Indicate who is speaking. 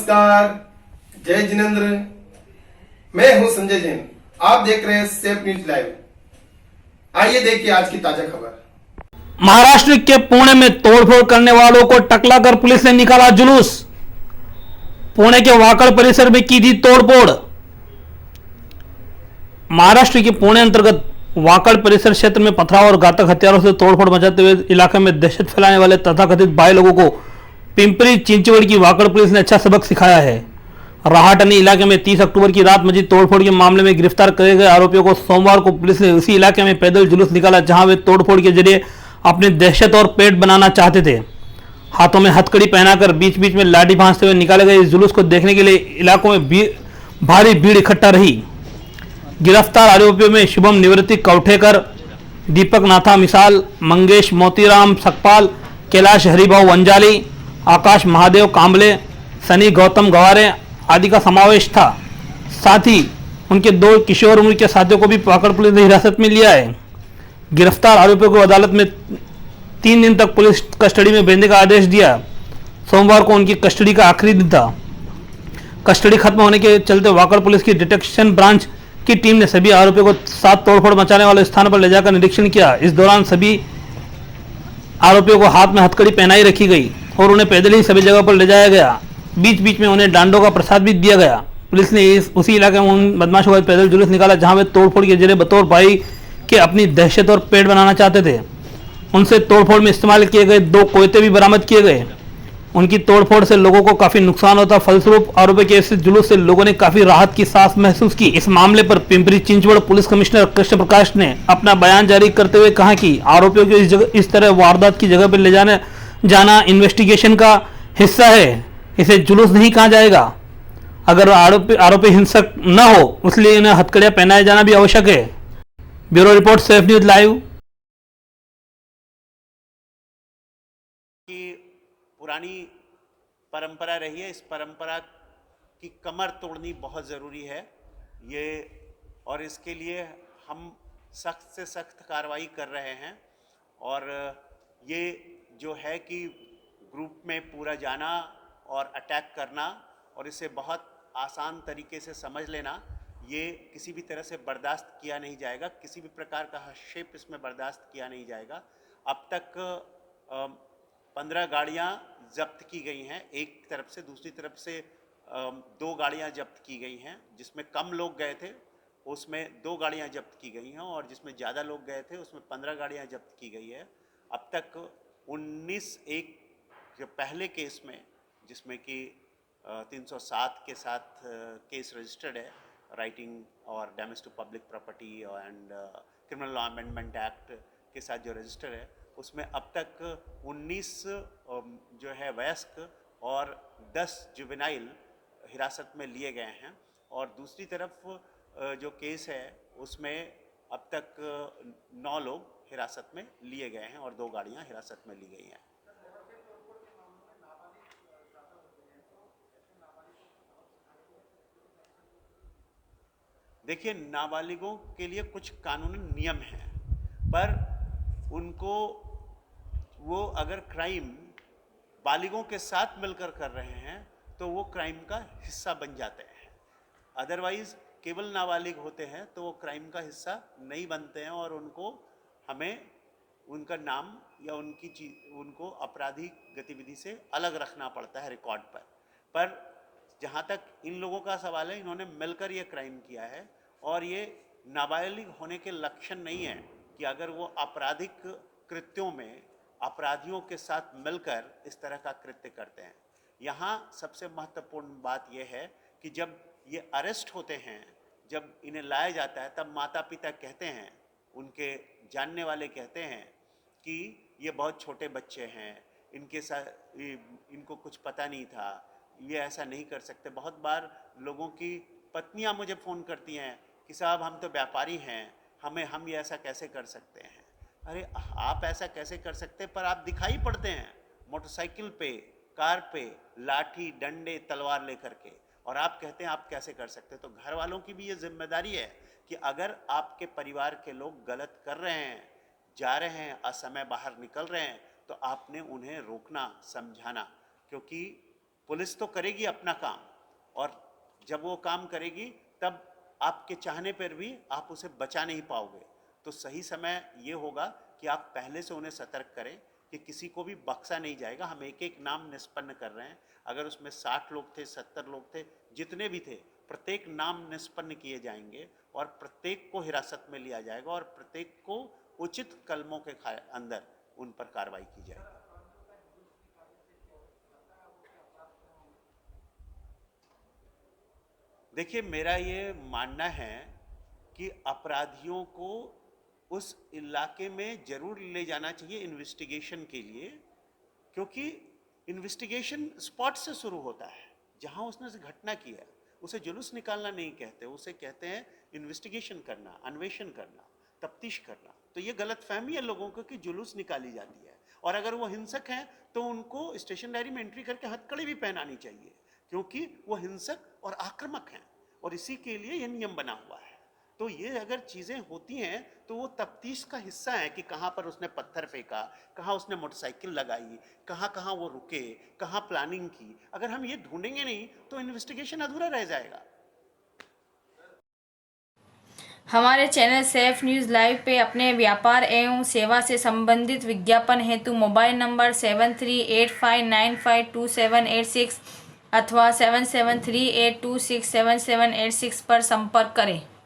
Speaker 1: नमस्कार, जय जिनेन्द्र। मैं हूं संजय जैन। आप देख रहे हैं सेफ न्यूज लाइव। आइए देखिए आज की ताजा खबर।
Speaker 2: महाराष्ट्र के पुणे में तोड़फोड़ करने वालों को टकला कर पुलिस ने निकाला जुलूस। पुणे के वाकड़ परिसर में की थी तोड़फोड़। महाराष्ट्र के पुणे अंतर्गत वाकड़ परिसर क्षेत्र में पथराव और घातक हथियारों से तोड़फोड़ मचाते हुए इलाके में दहशत फैलाने वाले तथाकथित 22 लोगों को पिंपरी चिंचवड़ की वाकड़ पुलिस ने अच्छा सबक सिखाया है। राहाटनी इलाके में 30 अक्टूबर की रात मची तोड़फोड़ के मामले में गिरफ्तार करे गए आरोपियों को सोमवार को पुलिस ने उसी इलाके में पैदल जुलूस निकाला जहां वे तोड़फोड़ के जरिए अपनी दहशत और पेट बनाना चाहते थे। हाथों में हथकड़ी पहनाकर बीच बीच में लाठी भांजते हुए निकाले गए इस जुलूस को देखने के लिए इलाकों में भारी भीड़ इकट्ठा रही। गिरफ्तार आरोपियों में शुभम निवृत्ति कौठेकर, दीपक नाथा मिसाल, मंगेश मोतीराम सकपाल, कैलाश हरिभाऊ वंजाली, आकाश महादेव कांबले, सनी गौतम गवारे आदि का समावेश था। साथ ही उनके 2 किशोर उम्र के साथियों को भी वाकड़ पुलिस ने हिरासत में लिया है। गिरफ्तार आरोपियों को अदालत में 3 दिन तक पुलिस कस्टडी में भेजने का आदेश दिया। सोमवार को उनकी कस्टडी का आखिरी दिन था। कस्टडी खत्म होने के चलते वाकड़ पुलिस की डिटेक्शन ब्रांच की टीम ने सभी आरोपियों को साथ तोड़फोड़ मचाने वाले स्थान पर ले जाकर निरीक्षण किया। इस दौरान सभी आरोपियों को हाथ में हथकड़ी पहनाई रखी गई और उन्हें पैदल ही सभी जगह पर ले जाया गया। बीच बीच में उन्हें डांडों का प्रसाद भी दिया गया। पुलिस ने उसी इलाके में उन बदमाशों का पैदल जुलूस निकाला जहां वे तोड़फोड़ के जरिए बतौर भाई के अपनी दहशत और पेट बनाना चाहते थे। उनसे तोड़फोड़ में इस्तेमाल किए गए 2 कोयते भी बरामद किए गए। उनकी तोड़फोड़ से लोगों को काफी नुकसान होता। फलस्वरूप आरोपी के इस जुलूस से लोगों ने काफी राहत की सांस महसूस की। इस मामले पर पिंपरी चिंचवड़ पुलिस कमिश्नर कृष्ण प्रकाश ने अपना बयान जारी करते हुए कहा कि आरोपियों को इस तरह वारदात की जगह पर ले जाना इन्वेस्टिगेशन का हिस्सा है। इसे जुलूस नहीं कहा जाएगा। अगर आरोपी हिंसक न हो इसलिए इन्हें हथकड़ियां पहनाए जाना भी आवश्यक है। Bureau report, safe news live.
Speaker 3: की पुरानी परंपरा रही है, इस परंपरा की कमर तोड़नी बहुत ज़रूरी है ये, और इसके लिए हम सख्त से सख्त कार्रवाई कर रहे हैं। और ये जो है कि ग्रुप में पूरा जाना और अटैक करना और इसे बहुत आसान तरीके से समझ लेना, ये किसी भी तरह से बर्दाश्त किया नहीं जाएगा। किसी भी प्रकार का हस्तक्षेप इसमें बर्दाश्त किया नहीं जाएगा। अब तक 15 गाड़ियां जब्त की गई हैं एक तरफ से, दूसरी तरफ से 2 गाड़ियां जब्त की गई हैं। जिसमें कम लोग गए थे उसमें 2 गाड़ियां जब्त की गई हैं और जिसमें ज़्यादा लोग गए थे उसमें 15 गाड़ियां जब्त की गई है। अब तक 19 एक जो पहले केस में, जिसमें कि 307 के साथ केस रजिस्टर्ड है, राइटिंग और damage to public property and criminal law amendment act के साथ जो रजिस्टर है, उसमें अब तक 19 जो है वयस्क और 10 जुवेनाइल हिरासत में लिए गए हैं। और दूसरी तरफ जो केस है उसमें अब तक 9 लोग हिरासत में लिए गए हैं और 2 गाड़ियां हिरासत में ली गई हैं। देखिए, नाबालिगों के लिए कुछ कानूनी नियम हैं, पर उनको वो अगर क्राइम बालिगों के साथ मिलकर कर रहे हैं तो वो क्राइम का हिस्सा बन जाते हैं। अदरवाइज केवल नाबालिग होते हैं तो वो क्राइम का हिस्सा नहीं बनते हैं और उनको हमें उनका नाम या उनको आपराधिक गतिविधि से अलग रखना पड़ता है रिकॉर्ड पर जहाँ तक इन लोगों का सवाल है, इन्होंने मिलकर ये क्राइम किया है और ये नाबालिग होने के लक्षण नहीं है कि अगर वो आपराधिक कृत्यों में अपराधियों के साथ मिलकर इस तरह का कृत्य करते हैं। यहाँ सबसे महत्वपूर्ण बात यह है कि जब ये अरेस्ट होते हैं, जब इन्हें लाया जाता है, तब माता पिता कहते हैं, उनके जानने वाले कहते हैं कि ये बहुत छोटे बच्चे हैं, इनके साथ इनको कुछ पता नहीं था, ये ऐसा नहीं कर सकते। बहुत बार लोगों की पत्नियां मुझे फ़ोन करती हैं कि साहब हम तो व्यापारी हैं, हम ये ऐसा कैसे कर सकते हैं। अरे आप ऐसा कैसे कर सकते, पर आप दिखाई पड़ते हैं मोटरसाइकिल पे, कार पे, लाठी डंडे तलवार लेकर के, और आप कहते हैं आप कैसे कर सकते। तो घर वालों की भी ये जिम्मेदारी है कि अगर आपके परिवार के लोग गलत कर रहे हैं, जा रहे हैं, असमय बाहर निकल रहे हैं, तो आपने उन्हें रोकना, समझाना, क्योंकि पुलिस तो करेगी अपना काम, और जब वो काम करेगी तब आपके चाहने पर भी आप उसे बचा नहीं पाओगे। तो सही समय ये होगा कि आप पहले से उन्हें सतर्क करें कि किसी को भी बख्शा नहीं जाएगा। हम एक एक नाम निष्पन्न कर रहे हैं, अगर उसमें 60 लोग थे, 70 लोग थे, जितने भी थे, प्रत्येक नाम निष्पन्न किए जाएंगे और प्रत्येक को हिरासत में लिया जाएगा और प्रत्येक को उचित कलमों के अंदर उन पर कार्रवाई की जाएगी। देखिए, मेरा ये मानना है कि अपराधियों को उस इलाके में जरूर ले जाना चाहिए इन्वेस्टिगेशन के लिए, क्योंकि इन्वेस्टिगेशन स्पॉट से शुरू होता है। जहां उसने घटना की है उसे जुलूस निकालना नहीं कहते, उसे कहते हैं इन्वेस्टिगेशन करना, अन्वेषण करना, तफ्तीश करना। तो ये गलतफहमी है लोगों को कि जुलूस निकाली जाती है, और अगर वो हिंसक हैं तो उनको स्टेशन डायरी में एंट्री करके हथकड़ी भी पहनानी चाहिए, क्योंकि वो हिंसक और आक्रामक हैं, और इसी के लिए ये नियम बना हुआ है। तो ये अगर चीज़ें होती हैं तो वो तफ्तीश का हिस्सा है कि कहाँ पर उसने पत्थर फेंका, कहाँ उसने मोटरसाइकिल लगाई, कहाँ कहाँ वो रुके, कहाँ प्लानिंग की। अगर हम ये ढूंढेंगे नहीं तो इन्वेस्टिगेशन अधूरा रह जाएगा।
Speaker 4: हमारे चैनल सेफ न्यूज़ लाइव पे अपने व्यापार एवं सेवा से संबंधित विज्ञापन हेतु मोबाइल नंबर 7385952786 अथवा 7738267786 पर संपर्क करें।